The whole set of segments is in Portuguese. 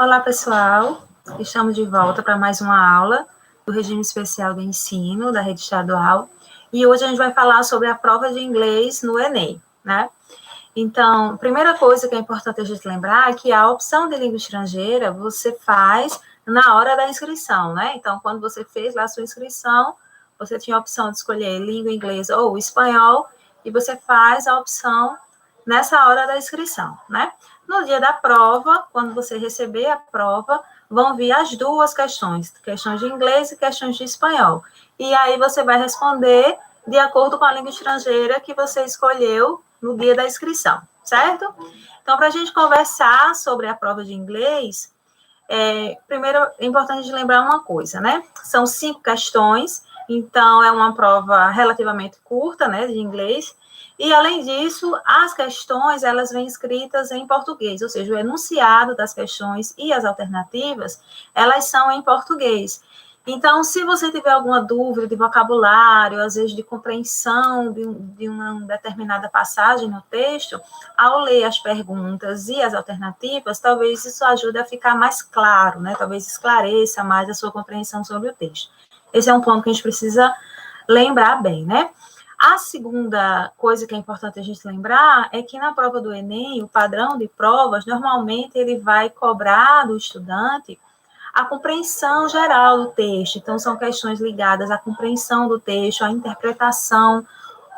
Olá, pessoal. Estamos de volta para mais uma aula do Regime Especial de Ensino da Rede Estadual. E hoje a gente vai falar sobre a prova de inglês no Enem, né? Então, a primeira coisa que é importante a gente lembrar é que a opção de língua estrangeira você faz na hora da inscrição, né? Então, quando você fez lá a sua inscrição, você tinha a opção de escolher língua inglesa ou espanhol, e você faz a opção nessa hora da inscrição, né? No dia da prova, quando você receber a prova, vão vir as duas questões de inglês e questões de espanhol. E aí você vai responder de acordo com a língua estrangeira que você escolheu no dia da inscrição, certo? Então, para a gente conversar sobre a prova de inglês, primeiro é importante lembrar uma coisa, né? São 5 questões, então é uma prova relativamente curta, né, de inglês. E, além disso, as questões, elas vêm escritas em português, ou seja, o enunciado das questões e as alternativas, elas são em português. Então, se você tiver alguma dúvida de vocabulário, às vezes de compreensão de uma determinada passagem no texto, ao ler as perguntas e as alternativas, talvez isso ajude a ficar mais claro, né? Talvez esclareça mais a sua compreensão sobre o texto. Esse é um ponto que a gente precisa lembrar bem, né? A segunda coisa que é importante a gente lembrar é que na prova do Enem, o padrão de provas, normalmente ele vai cobrar do estudante a compreensão geral do texto. Então, são questões ligadas à compreensão do texto, à interpretação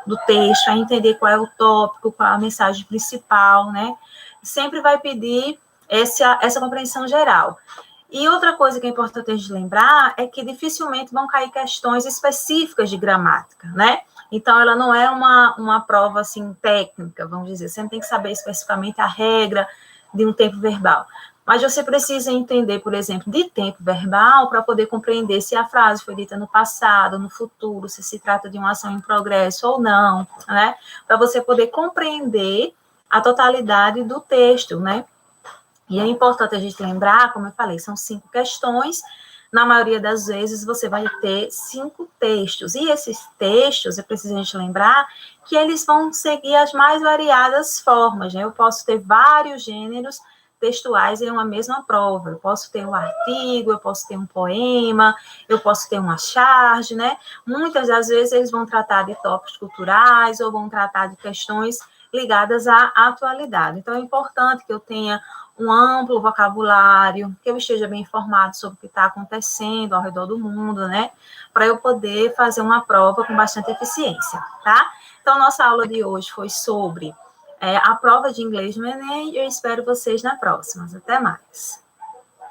do texto, a entender qual é o tópico, qual é a mensagem principal, né? Sempre vai pedir essa compreensão geral. E outra coisa que é importante a gente lembrar é que dificilmente vão cair questões específicas de gramática, né? Então, ela não é uma prova, assim, técnica, vamos dizer. Você não tem que saber especificamente a regra de um tempo verbal. Mas você precisa entender, por exemplo, de tempo verbal para poder compreender se a frase foi dita no passado, no futuro, se trata de uma ação em progresso ou não, né? Para você poder compreender a totalidade do texto, né? E é importante a gente lembrar, como eu falei, são 5 questões. Na maioria das vezes, você vai ter 5 textos. E esses textos, é preciso a gente lembrar que eles vão seguir as mais variadas formas, né? Eu posso ter vários gêneros textuais em uma mesma prova. Eu posso ter um artigo, eu posso ter um poema, eu posso ter uma charge, né? Muitas das vezes eles vão tratar de tópicos culturais ou vão tratar de questões ligadas à atualidade. Então, é importante que eu tenha um amplo vocabulário, que eu esteja bem informado sobre o que está acontecendo ao redor do mundo, né? Para eu poder fazer uma prova com bastante eficiência, tá? Então, nossa aula de hoje foi sobre a prova de inglês no Enem e eu espero vocês na próxima. Até mais.